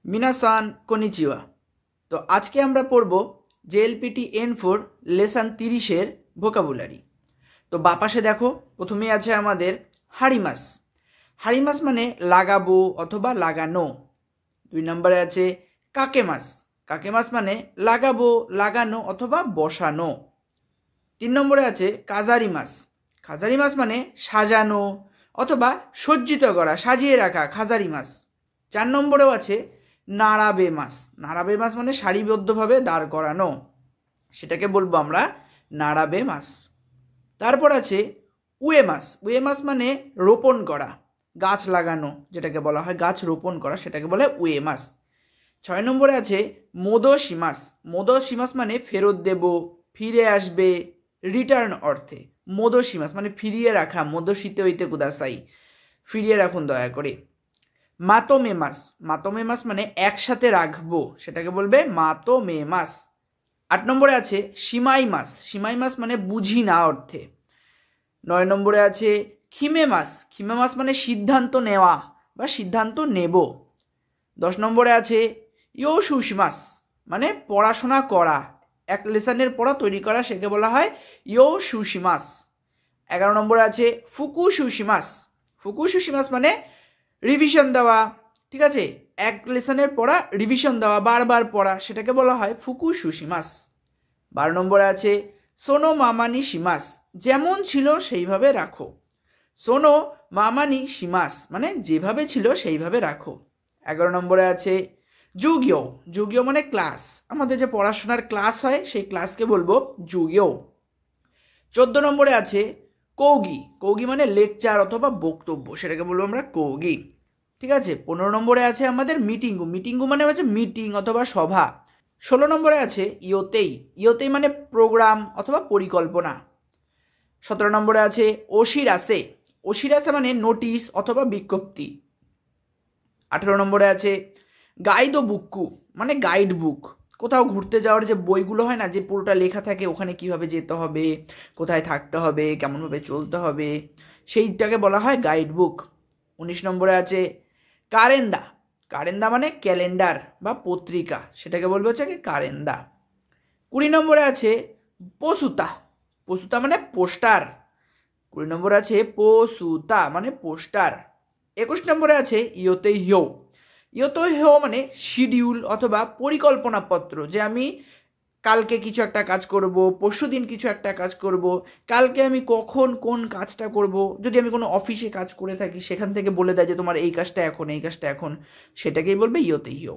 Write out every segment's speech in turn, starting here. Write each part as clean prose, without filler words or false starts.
মিনাসান কনিচিওয়া। তো আজকে আমরা পড়ব জেএলপিটি N4 লেসন 30-এর ভোকাবুলারি। তো বাপাশে দেখো, প্রথমেই আছে আমাদের হারিমাস। হারিমাস মানে লাগাবো অথবা লাগানো। 2 নম্বরে আছে কাকেমাস। কাকেমাস মানে লাগাবো, লাগানো অথবা বসানো। 3 নম্বরে আছে কাজারিমাস। খাজারিমাস মানে সাজানো অথবা সজ্জিত করা, সাজিয়ে রাখা, খাজারিমাস। 4 নম্বরেও আছে নাড়াবে মাস। নাড়াবে মাস মানে সারিবদ্ধভাবে দাঁড় করানো, সেটাকে বলবো আমরা নাড়াবে মাস। তারপর আছে উয়ে মাস। উয়ে মাস মানে রোপণ করা, গাছ লাগানো, যেটাকে বলা হয় গাছ রোপণ করা, সেটাকে বলে উয়ে মাস। 6 নম্বরে আছে মোদোশিমাস। মোদোশিমাস মানে ফেরত দেব, ফিরে আসবে, রিটার্ন অর্থে। মোদোশিমাস মানে ফিরিয়ে রাখা, মোদোশিতে হইতে কুদাসাই, ফিরিয়ে রাখুন দয়া করে। মাতোমেমাস। মাতোমেমাস মানে একসাথে রাখবো, সেটাকে বলবে মাতোমেমাস। 8 নম্বরে আছে সিমাই মাস। সিমাই মাস মানে বুঝি না অর্থে। 9 নম্বরে আছে খিমে মাস। খিমে মাস মানে সিদ্ধান্ত নেওয়া বা সিদ্ধান্ত নেব। 10 নম্বরে আছে ইয়োশুশিমাস মানে পড়াশোনা করা, এক লেসনের পড়া তৈরি করা, সেকে বলা হয় ইয়োশুশিমাস। 11 নম্বরে আছে ফুকুশুশিমাস। ফুকুশুশিমাস মানে রিভিশন দেওয়া, ঠিক আছে, এক লেসনের পড়া রিভিশন দেওয়া, বারবার পড়া, সেটাকে বলা হয় ফুকুশুশিমাস। 12 নম্বরে আছে সোনো মামানি শিমাস। যেমন ছিল সেইভাবে রাখো। সোনো মামানি শিমাস মানে যেভাবে ছিল সেইভাবে রাখো। 11 নম্বরে আছে জুগিও। জুগিও মানে ক্লাস, আমাদের যে পড়াশোনার ক্লাস হয় সেই ক্লাসকে বলবো জুগিও। 14 নম্বরে আছে কৌগি। কৌগি মানে লেকচার অথবা বক্তব্য, সেটাকে বলবো আমরা কৌগি, ঠিক আছে। 15 নম্বরে আছে আমাদের মিটিংগু। মিটিংগু মানে হচ্ছে মিটিং অথবা সভা। 16 নম্বরে আছে ইয়োতেই। ইয়োতেই মানে প্রোগ্রাম অথবা পরিকল্পনা। 17 নম্বরে আছে ওশিরাসে। ওশিরাসে মানে নোটিশ অথবা বিজ্ঞপ্তি। 18 নম্বরে আছে গাইডো বুকু মানে গাইড বুক। কোথাও ঘুরতে যাওয়ার যে বইগুলো হয় না, যে পুরোটা লেখা থাকে ওখানে কিভাবে যেতে হবে, কোথায় থাকতে হবে, কেমনভাবে চলতে হবে, সেইটাকে বলা হয় গাইড বুক। 19 নম্বরে আছে কারেন্দা। কারেন্দা মানে ক্যালেন্ডার বা পত্রিকা, সেটাকে বলবো হচ্ছে কি কারেন্দা। 20 নম্বরে আছে পশুতা। পশুতা মানে পোস্টার। 20 নম্বরে আছে পশুতা মানে পোস্টার। 21 নম্বরে আছে ইয়োতে হিও। ইয়োতে হিও মানে শিডিউল অথবা পরিকল্পনাপত্র, যে আমি কালকে কিছু একটা কাজ করব, পরশু দিন কিছু একটা কাজ করব, কালকে আমি কখন কোন কাজটা করব। যদি আমি কোনো অফিসে কাজ করে থাকি সেখান থেকে বলে দেয় যে তোমার এই কাজটা এখন, এই কাজটা এখন, সেটাকেই বলবে ইয়োতে হিও।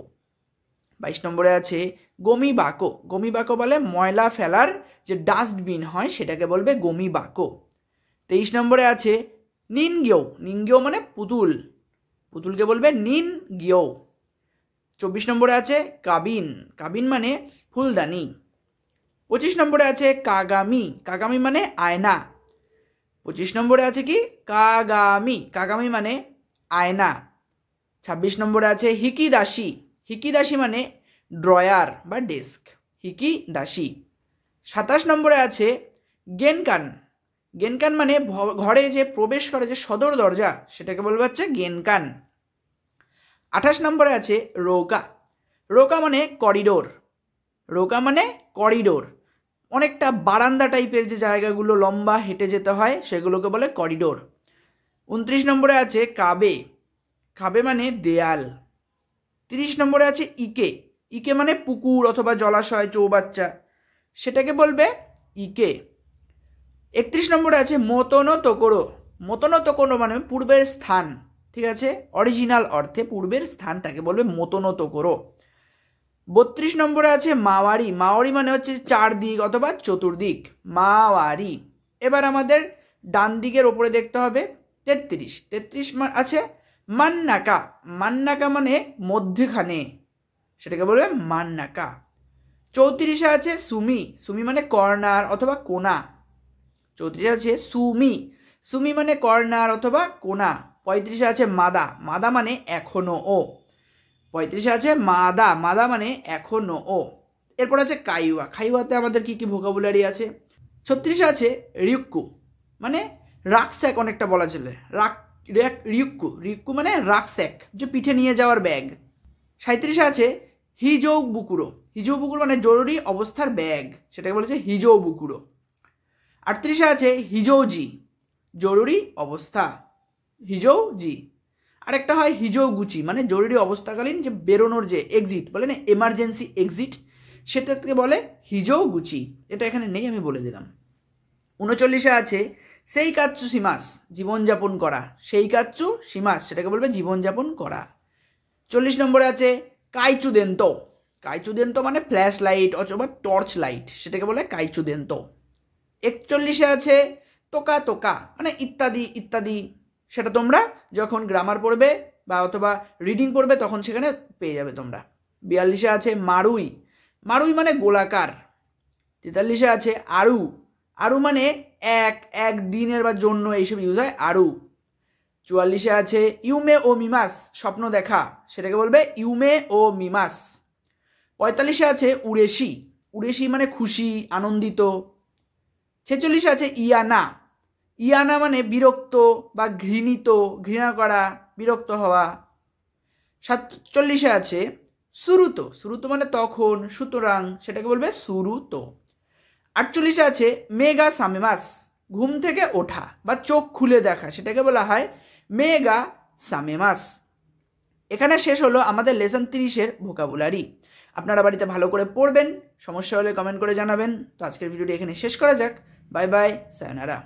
22 নম্বরে আছে গমি বাকো। গমি বাকো বলে ময়লা ফেলার যে ডাস্টবিন হয় সেটাকে বলবে গমি বাকো। 23 নম্বরে আছে নিনগিও। নিনগিও মানে পুতুল, পুতুলকে বলবে নিন গিও। 24 নম্বরে আছে কাবিন। কাবিন মানে ফুলদানি। 25 নম্বরে আছে কাগামি। কাগামি মানে আয়না। 25 নম্বরে আছে কি কাগামি। কাগামি মানে আয়না। 26 নম্বরে আছে হিকিদাসি। হিকিদাসি মানে ড্রয়ার বা ডেস্ক, হিকিদাসি। 27 নম্বরে আছে গেনকান। গেনকান মানে ঘরে যে প্রবেশ করে যে সদর দরজা, সেটাকে বলবো হচ্ছে গেনকান। 28 নম্বরে আছে রোকা। রোকা মানে করিডোর। রোকা মানে করিডোর, অনেকটা বারান্দা টাইপের যে জায়গাগুলো লম্বা হেঁটে যেতে হয় সেগুলোকে বলে করিডোর। 29 নম্বরে আছে কাবে। কাবে মানে দেয়াল। 30 নম্বরে আছে ইকে। ইকে মানে পুকুর অথবা জলাশয়, চৌবাচ্চা, সেটাকে বলবে ইকে। 31 নম্বরে আছে মতনো তোকোরো। মতনো তোকোরো মানে পূর্বের স্থান, ঠিক আছে, অরিজিনাল অর্থে পূর্বের স্থানটাকে বলবে মতনো তোকোরো। 32 নম্বরে আছে মাওয়ারি। মাওয়ারি মানে হচ্ছে চারদিক অথবা চতুর্দিক, মাওয়ারি। এবার আমাদের ডান দিকের ওপরে দেখতে হবে 33। 33 আছে মান্নাকা। মান্নাকা মানে মধ্যখানে, সেটাকে বলবে মান্নাকা। 34 আছে সুমি। সুমি মানে কর্নার অথবা কোনা। 34 আছে সুমি। সুমি মানে কর্নার অথবা কোনা। 35 আছে মাদা। মাদা মানে এখনো ও। 35 আছে মাদা। মাদা মানে এখনো ও। এরপর আছে কাইওয়া। কাইওয়াতে আমাদের কি কি ভোকাবুলারি আছে। 36 আছে রিউক্কু মানে রাকস্যাক, অনেকটা বলা চলে। রিউক্কু। রিউক্কু মানে রাকস্যাক, যে পিঠে নিয়ে যাওয়ার ব্যাগ। 37 আছে হিজৌ বুকুরো। হিজৌ বুকুরো মানে জরুরি অবস্থার ব্যাগ, সেটাকে বলেছে হিজৌ বুকুরো। 38 আছে হিজৌজি, জরুরি অবস্থা, হিজৌজি। আরেকটা হয় হিজৌগুচি, মানে জরুরি অবস্থাকালীন যে বেরোনোর যে এক্সিট বলে না, এমার্জেন্সি এক্সিট, সেটাকে বলে হিজৌগুচি। এটা এখানে নেই, আমি বলে দিলাম। 39 আছে সেই কাচ্চু সীমাস, জীবনযাপন করা, সেই কাচ্চু সীমাস, সেটাকে বলবে জীবনযাপন করা। 40 নম্বরে আছে কাইচুদেন্ত। কাইচুদেন্ত মানে ফ্ল্যাশ লাইট অথবা টর্চ লাইট, সেটাকে বলে কাইচুদেন্ত। 41 আছে তোকা তোকা মানে ইত্যাদি ইত্যাদি, সেটা তোমরা যখন গ্রামার পড়বে বা অথবা রিডিং পড়বে তখন সেখানে পেয়ে যাবে তোমরা। 42 আছে মারুই। মারুই মানে গোলাকার। 43 আছে আরু। আরু মানে এক দিনের বা জন্য এইসব ইউজ হয় আরু। 44 আছে ইউমে ও মিমাস, স্বপ্ন দেখা, সেটাকে বলবে ইউমে ও মিমাস। 45 আছে উড়েশি। উড়েশি মানে খুশি, আনন্দিত। 46 আছে ইয়ানা। ইয়ানা মানে বিরক্ত বা ঘৃণিত, ঘৃণা করা, বিরক্ত হওয়া। 47 আছে সুরুতো। সুরুতো মানে তখন, সুতরাং, সেটাকে বলবে সুরুতো। 48 আছে মেগা সামেমাস, ঘুম থেকে ওঠা বা চোখ খুলে দেখা, সেটাকে বলা হয় মেগা সামেমাস। এখানে শেষ হলো আমাদের লেসন 30-এর ভোকাবুলারি। আপনারা বাড়িতে ভালো করে পড়বেন, সমস্যা হলে কমেন্ট করে জানাবেন। তো আজকের ভিডিওটি এখানে শেষ করা যাক। Bye bye, সায়োনারা।